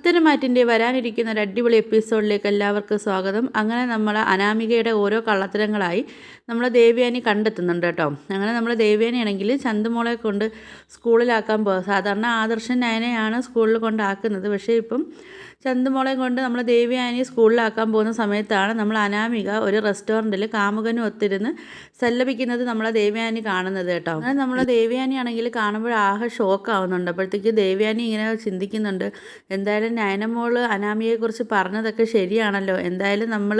പത്തരമാറ്റിൻ്റെ വരാനിരിക്കുന്ന ഒരു അടിപൊളി എപ്പിസോഡിലേക്ക് എല്ലാവർക്കും സ്വാഗതം. അങ്ങനെ നമ്മൾ അനാമികയുടെ ഓരോ കള്ളത്തരങ്ങളായി നമ്മൾ ദേവയാനി കണ്ടെത്തുന്നുണ്ട് കേട്ടോ. അങ്ങനെ നമ്മൾ ദേവയാനിയാണെങ്കിൽ ചന്തുമോളെ കൊണ്ട് സ്കൂളിലാക്കാൻ പോകും. സാധാരണ ആദർശൻ നയനയാണ് സ്കൂളിൽ കൊണ്ടാക്കുന്നത്. പക്ഷേ ഇപ്പം ചന്തുമോളെ കൊണ്ട് നമ്മൾ ദേവയാനി സ്കൂളിലാക്കാൻ പോകുന്ന സമയത്താണ് നമ്മൾ അനാമിക ഒരു റെസ്റ്റോറൻറ്റിൽ കാമുകനും ഒത്തിരുന്ന് സല്ലപിക്കുന്നത് നമ്മളെ ദേവയാനി കാണുന്നത് കേട്ടോ. അങ്ങനെ നമ്മളെ ദേവയാനി ആണെങ്കിൽ കാണുമ്പോൾ ആകെ ഷോക്കാവുന്നുണ്ട്. അപ്പോഴത്തേക്ക് ദേവയാനി ഇങ്ങനെ ചിന്തിക്കുന്നുണ്ട്, എന്തായാലും നയനമോൾ അനാമികയെക്കുറിച്ച് പറഞ്ഞതൊക്കെ ശരിയാണല്ലോ. എന്തായാലും നമ്മൾ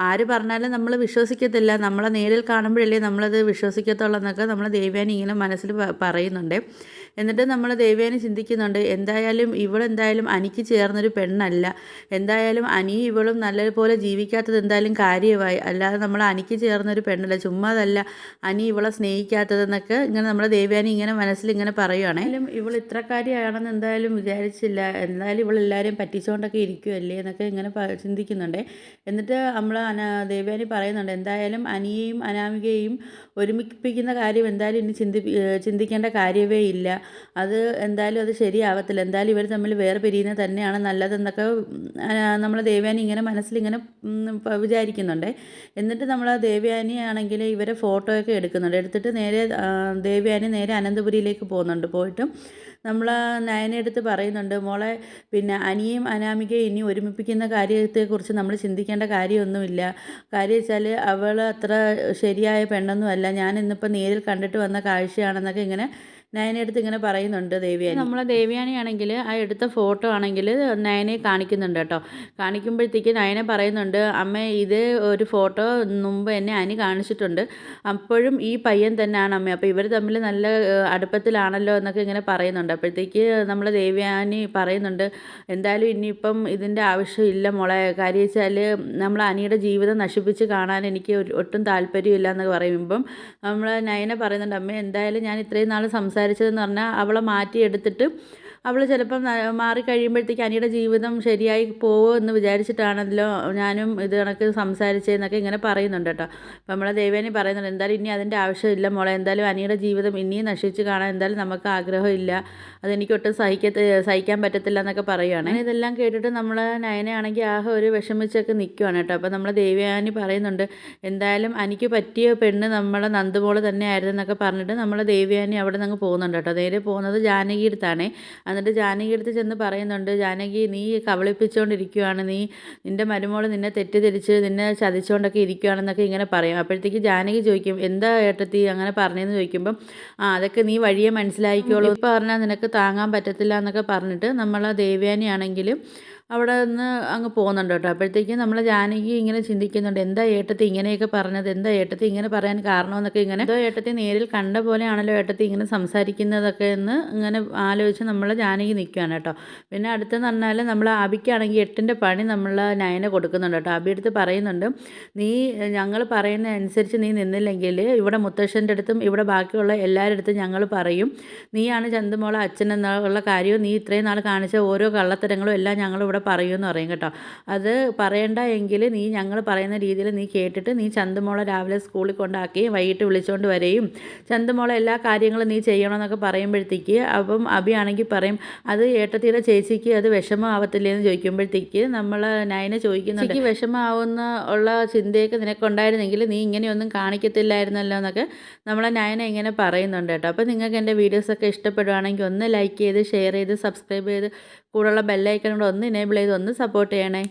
ആര് പറഞ്ഞാലും നമ്മൾ വിശ്വസിക്കത്തില്ല, നമ്മളെ നേരിൽ കാണുമ്പോഴല്ലേ നമ്മളത് വിശ്വസിക്കത്തുള്ളൂ എന്നൊക്കെ നമ്മൾ ദേവയാനി ഇങ്ങനെ മനസ്സിൽ പറയുന്നുണ്ട്. എന്നിട്ട് നമ്മൾ ദേവയാനി ചിന്തിക്കുന്നുണ്ട്, എന്തായാലും ഇവളെന്തായാലും അനിക്ക് ചേർന്നൊരു പെണ്ണല്ല, എന്തായാലും അനിയും ഇവളും നല്ലപോലെ ജീവിക്കാത്തത് എന്തായാലും കാര്യമായി, അല്ലാതെ നമ്മൾ അനിക്ക് ചേർന്നൊരു പെണ്ണല്ല, ചുമ്മാതല്ല അനി ഇവളെ സ്നേഹിക്കാത്തതെന്നൊക്കെ ഇങ്ങനെ നമ്മൾ ദേവയാനി ഇങ്ങനെ മനസ്സിൽ ഇങ്ങനെ പറയുകയാണ്. ഇവൾ ഇത്രക്കാരിയാണെന്ന് എന്തായാലും വിചാരിച്ചില്ല, എന്തായാലും ഇവളെല്ലാവരെയും പറ്റിച്ചുകൊണ്ടൊക്കെ ഇരിക്കുമല്ലേ എന്നൊക്കെ ഇങ്ങനെ ചിന്തിക്കുന്നുണ്ട്. എന്നിട്ട് നമ്മൾ ദേവയാനി പറയുന്നുണ്ട്, എന്തായാലും അനിയെയും അനാമികയെയും ഒരുമിപ്പിക്കുന്ന കാര്യം എന്തായാലും ഇനി ചിന്തിക്കേണ്ട കാര്യമേ ഇല്ല, അത് എന്തായാലും അത് ശരിയാവത്തില്ല, എന്തായാലും ഇവർ തമ്മിൽ വേറെ പിരിയുന്നത് തന്നെയാണ് നല്ലതെന്നൊക്കെ നമ്മൾ ദേവയാനി ഇങ്ങനെ മനസ്സിലിങ്ങനെ വിചാരിക്കുന്നുണ്ട്. എന്നിട്ട് നമ്മൾ ദേവയാനി ആണെങ്കിൽ ഇവരെ ഫോട്ടോയൊക്കെ എടുക്കുന്നുണ്ട്. എടുത്തിട്ട് ദേവയാനി നേരെ അനന്തപുരിയിലേക്ക് പോകുന്നുണ്ട്. പോയിട്ട് നമ്മൾ നയനയെടുത്ത് പറയുന്നുണ്ട്, മോളെ പിന്നെ അനിയും അനാമികയും ഇനി ഒരുമിപ്പിക്കുന്ന കാര്യത്തെക്കുറിച്ച് നമ്മൾ ചിന്തിക്കേണ്ട കാര്യമൊന്നുമില്ല, കാര്യം വെച്ചാൽ അവൾ അത്ര ശരിയായ പെണ്ണൊന്നുമല്ല, ഞാൻ ഇന്നിപ്പോൾ നേരിൽ കണ്ടിട്ട് വന്ന കാഴ്ചയാണെന്നൊക്കെ ഇങ്ങനെ നയനയെടുത്ത് ഇങ്ങനെ പറയുന്നുണ്ട് ദേവയാനി. നമ്മളെ ദേവയാനിയാണെങ്കിൽ ആ എടുത്ത ഫോട്ടോ ആണെങ്കിൽ നയനയെ കാണിക്കുന്നുണ്ട് കേട്ടോ. കാണിക്കുമ്പോഴത്തേക്ക് നയന പറയുന്നുണ്ട്, അമ്മ ഇത് ഒരു ഫോട്ടോ മുമ്പ് എന്നെ അനി കാണിച്ചിട്ടുണ്ട്, അപ്പോഴും ഈ പയ്യൻ തന്നെയാണ് അമ്മ, അപ്പോൾ ഇവർ തമ്മിൽ നല്ല അടുപ്പത്തിലാണല്ലോ എന്നൊക്കെ ഇങ്ങനെ പറയുന്നുണ്ട്. അപ്പോഴത്തേക്ക് നമ്മൾ ദേവയാനി പറയുന്നുണ്ട്, എന്തായാലും ഇനിയിപ്പം ഇതിൻ്റെ ആവശ്യമില്ല മോളെ, കാര്യം വെച്ചാൽ നമ്മൾ അനിയുടെ ജീവിതം നശിപ്പിച്ച് കാണാൻ എനിക്ക് ഒട്ടും താല്പര്യമില്ല എന്നൊക്കെ പറയുമ്പം നമ്മൾ നയന പറയുന്നുണ്ട്, അമ്മ എന്തായാലും ഞാൻ ഇത്രയും നാൾ സംസാരിച്ചതെന്ന് പറഞ്ഞാൽ അവളെ മാറ്റിയെടുത്തിട്ട് അവൾ ചിലപ്പം മാറിക്കഴിയുമ്പോഴത്തേക്ക് അനിയുടെ ജീവിതം ശരിയായി പോവോ എന്ന് വിചാരിച്ചിട്ടാണല്ലോ ഞാനും ഇത് കണക്ക് സംസാരിച്ചതെന്നൊക്കെ ഇങ്ങനെ പറയുന്നുണ്ട് കേട്ടോ. അപ്പം നമ്മളെ ദേവയാനി പറയുന്നുണ്ട്, എന്തായാലും ഇനി അതിൻ്റെ ആവശ്യമില്ല മോളെ, എന്തായാലും അനിയുടെ ജീവിതം ഇനിയും നശിച്ച് കാണാൻ എന്തായാലും നമുക്ക് ആഗ്രഹമില്ല, അതെനിക്ക് ഒട്ടും സഹിക്കാൻ പറ്റത്തില്ല എന്നൊക്കെ പറയുകയാണ്. ഇതെല്ലാം കേട്ടിട്ട് നമ്മൾ നയനയാണെങ്കിൽ ആകെ ഒരു വിഷമിച്ചൊക്കെ നിൽക്കുകയാണ് കേട്ടോ. അപ്പം നമ്മൾ ദേവയാനി പറയുന്നുണ്ട്, എന്തായാലും എനിക്ക് പറ്റിയ പെണ്ണ് നമ്മളെ നന്ദുമോള് തന്നെ ആയിരുന്നു എന്നൊക്കെ പറഞ്ഞിട്ട് നമ്മൾ ദേവയാനി അവിടെ നിന്ന് പോകുന്നുണ്ട് കേട്ടോ. നേരെ പോകുന്നത് ജാനകി അടുത്താണ്. എന്നിട്ട് ജാനകി അടുത്ത് ചെന്ന് പറയുന്നുണ്ട്, ജാനകി നീ കബളിപ്പിച്ചുകൊണ്ടിരിക്കുകയാണ്, നിൻ്റെ മരുമോൾ നിന്നെ തെറ്റിദ്ധരിച്ച് നിന്നെ ചതിച്ചുകൊണ്ടൊക്കെ ഇരിക്കുകയാണെന്നൊക്കെ ഇങ്ങനെ പറയും. അപ്പോഴത്തേക്ക് ജാനകി ചോദിക്കും, എന്താ ഏട്ടത്തി അങ്ങനെ പറഞ്ഞതെന്ന് ചോദിക്കുമ്പം, അതൊക്കെ നീ വഴിയെ മനസ്സിലാക്കിക്കോളൂ, ഇപ്പോൾ പറഞ്ഞാൽ നിനക്ക് താങ്ങാൻ പറ്റത്തില്ല എന്നൊക്കെ പറഞ്ഞിട്ട് നമ്മൾ ദേവയാനി ആണെങ്കിലും അവിടെ നിന്ന് അങ്ങ് പോകുന്നുണ്ട് കേട്ടോ. അപ്പോഴത്തേക്കും നമ്മൾ ജാനകി ഇങ്ങനെ ചിന്തിക്കുന്നുണ്ട്, എന്താ ഏട്ടത്തി ഇങ്ങനെയൊക്കെ പറഞ്ഞത്, എന്താ ഏട്ടത്തി ഇങ്ങനെ പറയാൻ കാരണമെന്നൊക്കെ ഇങ്ങനെ, എന്തോ ഏട്ടത്തി നേരിൽ കണ്ട പോലെയാണല്ലോ ഏട്ടത്തി ഇങ്ങനെ സംസാരിക്കുന്നതൊക്കെ എന്ന് ഇങ്ങനെ ആലോചിച്ച് നമ്മൾ ജാനകി നിൽക്കുകയാണ് കേട്ടോ. പിന്നെ അടുത്തെന്ന് പറഞ്ഞാൽ നമ്മൾ അബിക്കാണെങ്കിൽ 8ൻ്റെ പണി നമ്മൾ നയന കൊടുക്കുന്നുണ്ട് കേട്ടോ. അബി അടുത്ത് പറയുന്നുണ്ട്, നീ ഞങ്ങൾ പറയുന്ന അനുസരിച്ച് നീ നിന്നില്ലെങ്കിൽ ഇവിടെ മുത്തശ്ശൻ്റെ അടുത്തും ഇവിടെ ബാക്കിയുള്ള എല്ലാവരുടെ അടുത്തും ഞങ്ങൾ പറയും, നീയാണ് ചന്തുമോളെ അച്ഛൻ എന്നുള്ള കാര്യവും നീ ഇത്രയും നാൾ കാണിച്ച ഓരോ കള്ളത്തരങ്ങളും എല്ലാം ഞങ്ങളിവിടെ പറയുമെന്ന് പറയും കേട്ടോ. അത് പറയണ്ട എങ്കിൽ നീ ഞങ്ങൾ പറയുന്ന രീതിയിൽ നീ കേട്ടിട്ട് നീ ചന്തുമോളെ രാവിലെ സ്കൂളിൽ കൊണ്ടാക്കി വൈകിട്ട് വിളിച്ചുകൊണ്ട് വരികയും ചന്തുമോളെ എല്ലാ കാര്യങ്ങളും നീ ചെയ്യണമെന്നൊക്കെ പറയുമ്പോഴത്തേക്ക് അപ്പം അബി ആണെങ്കിൽ പറയും, അത് ഏട്ടത്തിയുടെ ചേച്ചിക്ക് അത് വിഷമമാവത്തില്ലേ എന്ന് ചോദിക്കുമ്പോഴത്തേക്ക് നമ്മൾ നയനെ ചോദിക്കുന്നുണ്ട്, എനിക്ക് വിഷമമാവുന്ന ഉള്ള ചിന്തയൊക്കെ നിനക്കുണ്ടായിരുന്നെങ്കിൽ നീ ഇങ്ങനെയൊന്നും കാണിക്കത്തില്ലായിരുന്നല്ലോ എന്നൊക്കെ നമ്മളെ നയന ഇങ്ങനെ പറയുന്നുണ്ട് കേട്ടോ. അപ്പോൾ നിങ്ങൾക്ക് എൻ്റെ വീഡിയോസൊക്കെ ഇഷ്ടപ്പെടുവാണെങ്കിൽ ഒന്ന് ലൈക്ക് ചെയ്ത് ഷെയർ ചെയ്ത് സബ്സ്ക്രൈബ് ചെയ്ത് കൂടെയുള്ള ബെല്ലൈക്കൺ കൂടെ ഒന്ന് എനേബിൾ ചെയ്ത് ഒന്ന് സപ്പോർട്ട് ചെയ്യണേ.